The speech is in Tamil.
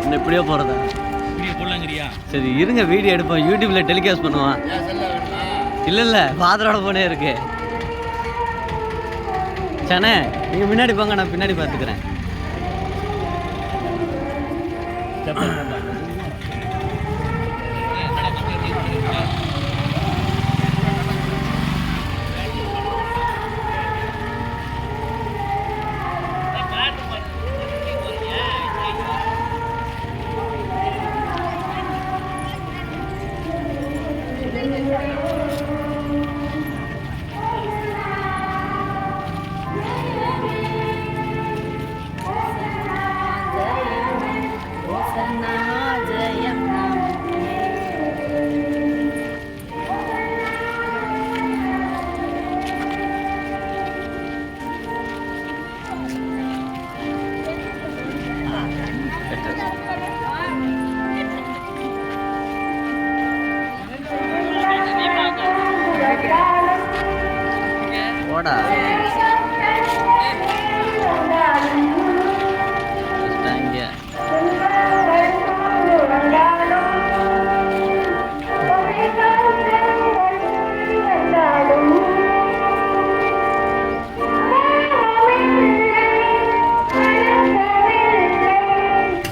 இன்னும் இப்படியே போகிறதா? வீடியோ போடலாங்கிறியா? சரி இருங்க, வீடியோ எடுப்போம், யூடியூப்பில் டெலிகாஸ்ட் பண்ணுவான். இல்லை ஃபாதரோட போனே இருக்கு. சனே நீங்கள் முன்னாடி போங்க, நான் பின்னாடி பார்த்துக்கிறேன். போடா